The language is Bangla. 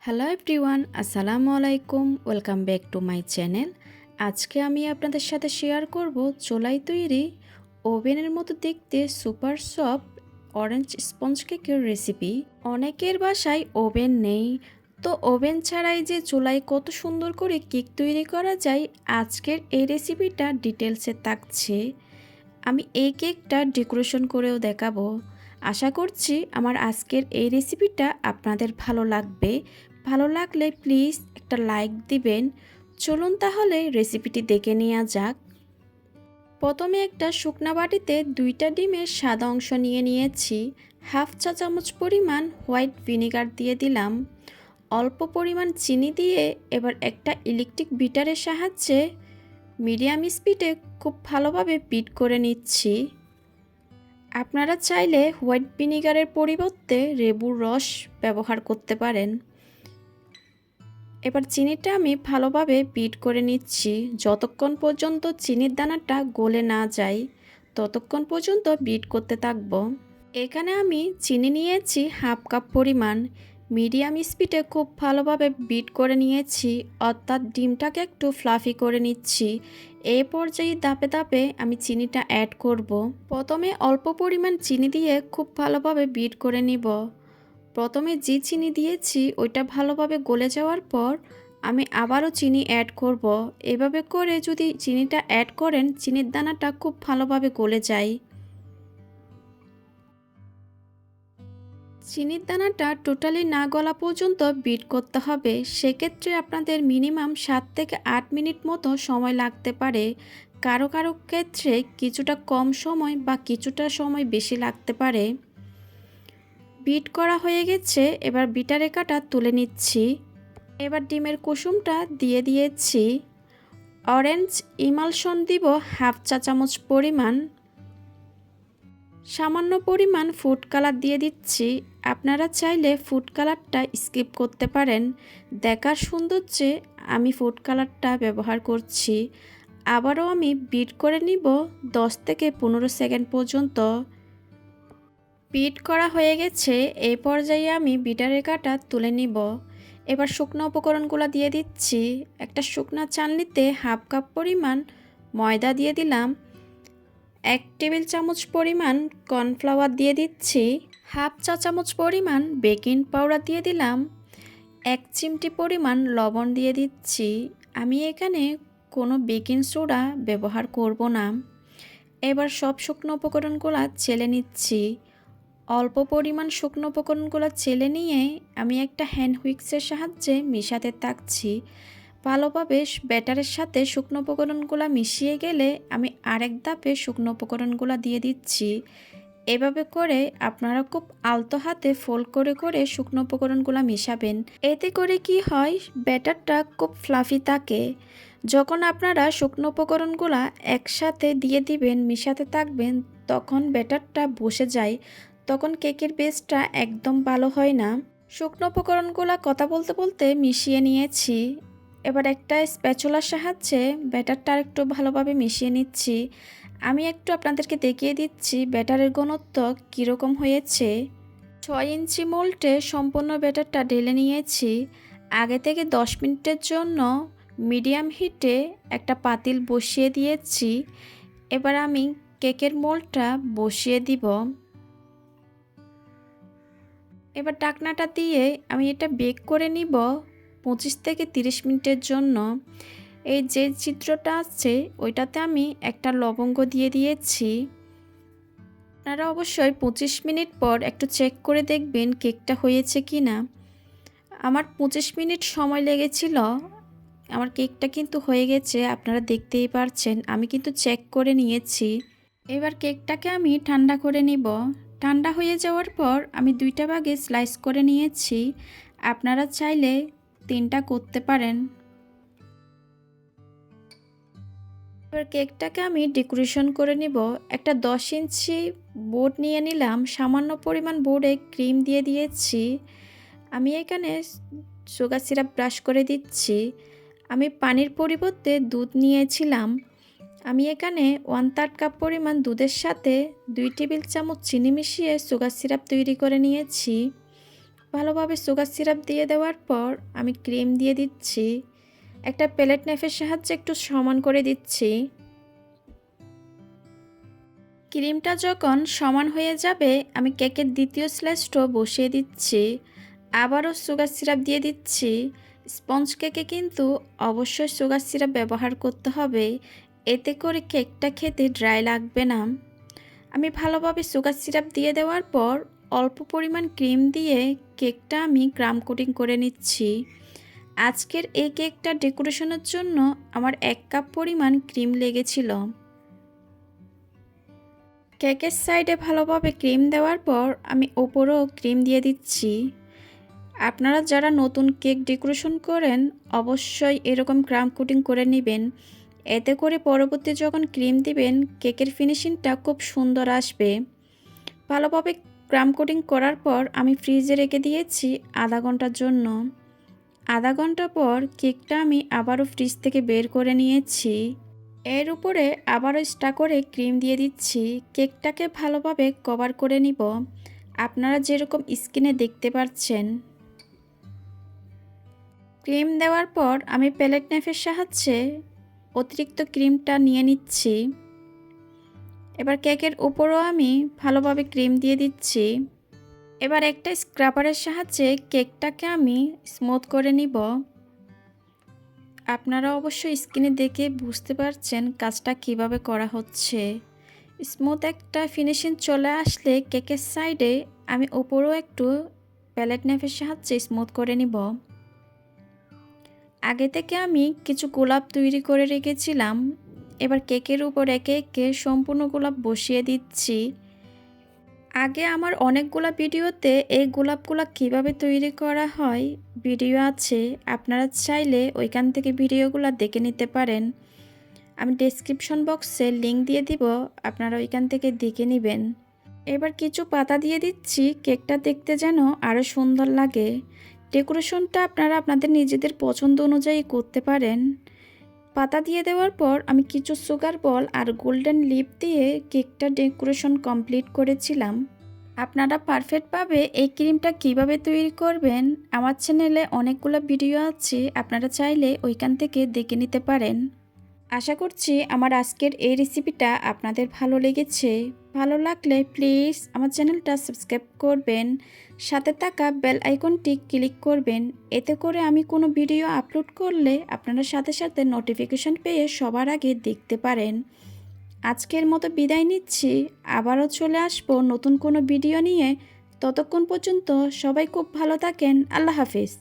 হ্যালো এভরিওয়ান, আসসালামু আলাইকুম। Welcome back to my channel. আজকে আমি আপনাদের সাথে শেয়ার করব চুলায় তৈরি ওভেনের মতো দেখতে সুপার সফট অরেঞ্জ স্পঞ্জ কেকের রেসিপি। অনেকের বাসায় ওভেন নেই, তো ওভেন ছাড়াই যে চুলায় কত সুন্দর করে কেক তৈরি করা যায়, আজকের এই রেসিপিটা ডিটেলসে থাকছে। আমি এই কেকটা ডেকোরেশন করেও দেখাবো। আশা করছি আমার আজকের এই রেসিপিটা আপনাদের ভালো লাগবে। ভালো লাগলে প্লিজ একটা লাইক দিবেন। চলুন তাহলে রেসিপিটি দেখে নেওয়া যাক। প্রথমে একটা শুকনা বাটিতে 2টা ডিমের সাদা অংশ নিয়ে নিয়েছি। হাফ চা চামচ পরিমাণ হোয়াইট ভিনেগার দিয়ে দিলাম। অল্প পরিমাণ চিনি দিয়ে এবার একটা ইলেকট্রিক বিটারের সাহায্যে মিডিয়াম স্পিডে খুব ভালোভাবে বিট করে নিচ্ছি। আপনারা চাইলে হোয়াইট ভিনেগারের পরিবর্তে লেবুর রস ব্যবহার করতে পারেন। এবার চিনিটা আমি ভালোভাবে বিট করে নিচ্ছি। যতক্ষণ পর্যন্ত চিনির দানাটা গলে না যায় ততক্ষণ পর্যন্ত বিট করতে থাকব। এখানে আমি চিনি নিয়েছি হাফ কাপ পরিমাণ। মিডিয়াম স্পিডে খুব ভালোভাবে বিট করে নিয়েছি, অর্থাৎ ডিমটাকে একটু ফ্লাফি করে নিচ্ছি। এই পর্যায়ে ধাপে ধাপে আমি চিনিটা অ্যাড করব। প্রথমে অল্প পরিমাণ চিনি দিয়ে খুব ভালোভাবে বিট করে নিব। প্রথমে যে চিনি দিয়েছি ওইটা ভালোভাবে গলে যাওয়ার পর আমি আবারও চিনি অ্যাড করব। এভাবে করে যদি চিনিটা অ্যাড করেন, চিনির দানাটা খুব ভালোভাবে গলে যায়। চিনির দানাটা টোটালি না গলা পর্যন্ত বিট করতে হবে। সেক্ষেত্রে আপনাদের মিনিমাম 7 থেকে 8 মিনিট মতো সময় লাগতে পারে। কারো কারো ক্ষেত্রে কিছুটা কম সময় বা কিছুটা সময় বেশি লাগতে পারে। বিট করা হয়ে গেছে, এবার বিটারে কাটা তুলে নিচ্ছি। এবার ডিমের কুসুমটা দিয়ে দিয়েছি। অরেঞ্জ ইমালশন দিব হাফ চা চামচ পরিমাণ। সামান্য পরিমাণ ফুড কালার দিয়ে দিচ্ছি। আপনারা চাইলে ফুড কালারটা স্কিপ করতে পারেন। দেখার সৌন্দর্যে আমি ফুড কালারটা ব্যবহার করছি। আবারও আমি বিট করে নিব 10 থেকে 15 সেকেন্ড পর্যন্ত। বিট করা হয়ে গেছে, এই পর্যায়ে আমি বিটারের কাটা তুলে নিব। এবার শুকনো উপকরণগুলো দিয়ে দিচ্ছি। একটা শুকনো চালনিতে হাফ কাপ পরিমাণ ময়দা দিয়ে দিলাম। 1 টেবিল চামচ পরিমাণ কর্নফ্লাওয়ার দিয়ে দিচ্ছি। হাফ চা চামচ পরিমাণ বেকিং পাউডার দিয়ে দিলাম। 1 চিমটি পরিমাণ লবণ দিয়ে দিচ্ছি। আমি এখানে কোনো বেকিং সোডা ব্যবহার করব না। এবার সব শুকনো উপকরণগুলো চেলে নিচ্ছি। অল্প পরিমাণ শুকনো উপকরণগুলো চেলে নিয়ে আমি একটা হ্যান্ড হুইক্সের সাহায্যে মিশাতে থাকছি। ভালোভাবে ব্যাটারের সাথে শুকনো উপকরণগুলো মিশিয়ে গেলে আমি আরেক ধাপে শুকনো উপকরণগুলো দিয়ে দিচ্ছি। এভাবে করে আপনারা খুব আলতো হাতে ফোল্ড করে করে শুকনো উপকরণগুলো মিশাবেন। এতে করে কি হয়, ব্যাটারটা খুব ফ্লাফি থাকে। যখন আপনারা শুকনো উপকরণগুলো একসাথে দিয়ে দিবেন, মিশাতে থাকবেন, তখন ব্যাটারটা বসে যায়, তখন কেকের বেসটা একদম ভালো হয় না। শুকনো উপকরণগুলো কথা বলতে বলতে মিশিয়ে নিয়েছি। এবার একটা স্প্যাচুলার সাহায্যে ব্যাটারটা একটু ভালোভাবে মিশিয়ে নিচ্ছি। আমি একটু আপনাদেরকে দেখিয়ে দিচ্ছি ব্যাটারের ঘনত্ব কীরকম হয়েছে। 6 ইঞ্চি মোল্ডে সম্পূর্ণ ব্যাটারটা ঢেলে নিয়েছি। আগে থেকে 10 মিনিটের জন্য মিডিয়াম হিটে একটা পাতিল বসিয়ে দিয়েছি। এবার আমি কেকের মোল্ডটা বসিয়ে দিব। এবার ঢাকনাটা দিয়ে আমি এটা বেক করে নিব 25 থেকে 30 মিনিটের জন্য। এই যে চিত্রটা আছে ওইটাতে আমি একটা লবঙ্গ দিয়ে দিয়েছি। আপনারা অবশ্যই 25 মিনিট পর একটু চেক করে দেখবেন কেকটা হয়েছে কি না। আমার 25 মিনিট সময় লেগেছিল। আমার কেকটা কিন্তু হয়ে গেছে, আপনারা দেখতেই পারছেন। আমি কিন্তু চেক করে নিয়েছি। এবার কেকটাকে আমি ঠান্ডা করে নিব। ঠান্ডা হয়ে যাওয়ার পর আমি 2টা ভাগে স্লাইস করে নিয়েছি। আপনারা চাইলে 3টা করতে পারেন। এবার কেকটাকে আমি ডেকোরেশন করে নিব। একটা 10 ইঞ্চি বোর্ড নিয়ে নিলাম। সামান্য পরিমাণ বোর্ডে ক্রিম দিয়ে দিয়েছি। আমি এখানে সুগার সিরাপ ব্রাশ করে দিচ্ছি। আমি পানির পরিবর্তে দুধ নিয়েছিলাম। আমি এখানে 1/3 কাপ পরিমাণ দুধের সাথে 2 টেবিল চামচ চিনি মিশিয়ে সুগার সিরাপ তৈরি করে নিয়েছি। ভালোভাবে সুগার সিরাপ দিয়ে দেওয়ার পর আমি ক্রিম দিয়ে দিচ্ছি। একটা প্লেট নাইফের সাহায্যে একটু সমান করে দিচ্ছি। ক্রিমটা যখন সমান হয়ে যাবে আমি কেকের দ্বিতীয় স্লাইসটাও বসিয়ে দিচ্ছি। আবারও সুগার সিরাপ দিয়ে দিচ্ছি। স্পঞ্জ কেকে কিন্তু অবশ্যই সুগার সিরাপ ব্যবহার করতে হবে, এতে করে কেকটা খেতে ড্রাই লাগবে না। আমি ভালোভাবে সুগার সিরাপ দিয়ে দেওয়ার পর অল্প পরিমাণ ক্রিম দিয়ে কেকটা আমি ক্রাম কোটিং করে নিচ্ছি। আজকের এই কেকটা ডেকোরেশনের জন্য আমার 1 কাপ পরিমাণ ক্রিম লেগেছিল। কেকের সাইডে ভালোভাবে ক্রিম দেওয়ার পর আমি ওপরেও ক্রিম দিয়ে দিচ্ছি। আপনারা যারা নতুন কেক ডেকোরেশন করেন অবশ্যই এরকম ক্রাম কোটিং করে নেবেন, এতে করে পরবর্তী যখন ক্রিম দিবেন কেকের ফিনিশিংটা খুব সুন্দর আসবে। ভালোভাবে ক্রাম কোটিং করার পর আমি ফ্রিজে রেখে দিয়েছি আধা ঘন্টার জন্য। আধা ঘন্টা পর কেকটা আমি আবারও ফ্রিজ থেকে বের করে নিয়েছি। এর উপরে আবারও এক্সট্রা করে ক্রিম দিয়ে দিচ্ছি। কেকটাকে ভালোভাবে কভার করে নিব, আপনারা যেরকম স্ক্রিনে দেখতে পাচ্ছেন। ক্রিম দেওয়ার পর আমি প্যালেট নাইফের সাহায্যে অতিরিক্ত ক্রিমটা নিয়ে নিচ্ছি। এবার কেকের উপরও আমি ভালোভাবে ক্রিম দিয়ে দিচ্ছি। এবার একটা স্ক্রাবারের সাহায্যে কেকটাকে আমি স্মুথ করে নিব। আপনারা অবশ্যই স্ক্রিনে দেখে বুঝতে পারছেন কাজটা কিভাবে করা হচ্ছে। স্মুথ একটা ফিনিশিং চলে আসলে কেকের সাইডে আমি উপরেও একটু প্যালেট নাইফের সাহায্যে স্মুথ করে নিব। আগে থেকে আমি কিছু গোলাপ তৈরি করে রেখেছিলাম। এবার কেকের উপর একে একে সম্পূর্ণ গোলাপ বসিয়ে দিচ্ছি। আগে আমার অনেকগুলো ভিডিওতে এই গোলাপগুলো কিভাবে তৈরি করা হয় ভিডিও আছে, আপনারা চাইলে ওইখান থেকে ভিডিওগুলো দেখে নিতে পারেন। আমি ডেসক্রিপশন বক্সে লিংক দিয়ে দিব, আপনারা ওইখান থেকে দেখে নেবেন। এবার কিছু পাতা দিয়ে দিচ্ছি, কেকটা দেখতে যেন আরও সুন্দর লাগে। ডেকোরেশনটা আপনারা আপনাদের নিজেদের পছন্দ অনুযায়ী করতে পারেন। পাতা দিয়ে দেওয়ার পর আমি কিছু সুগার বল আর গোল্ডেন লিপ দিয়ে কেকটা ডেকোরেশন কমপ্লিট করেছিলাম। আপনারা পারফেক্টভাবে এই ক্রিমটা কিভাবে তৈরি করবেন আমার চ্যানেলে অনেকগুলো ভিডিও আছে, আপনারা চাইলে ওইখান থেকে দেখে নিতে পারেন। আশা করছি আমার আজকের এই রেসিপিটা আপনাদের ভালো লেগেছে। ভালো লাগলে প্লিজ আমার চ্যানেলটা সাবস্ক্রাইব করবেন, সাথে থাকা বেল আইকনটি ক্লিক করবেন, এতে করে আমি কোনো ভিডিও আপলোড করলে আপনারা সাথে সাথে নোটিফিকেশন পেয়ে সবার আগে দেখতে পারেন। আজকের মতো বিদায় নিচ্ছি, আবারও চলে আসবো নতুন কোনো ভিডিও নিয়ে। ততক্ষণ পর্যন্ত সবাই খুব ভালো থাকেন। আল্লাহ হাফিজ।